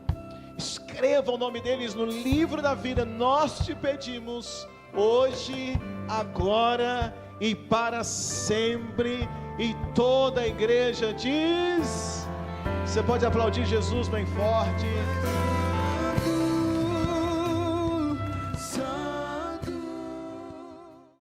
Escreva o nome deles no livro da vida. Nós te pedimos hoje, agora e para sempre. E toda a igreja diz: você pode aplaudir Jesus bem forte.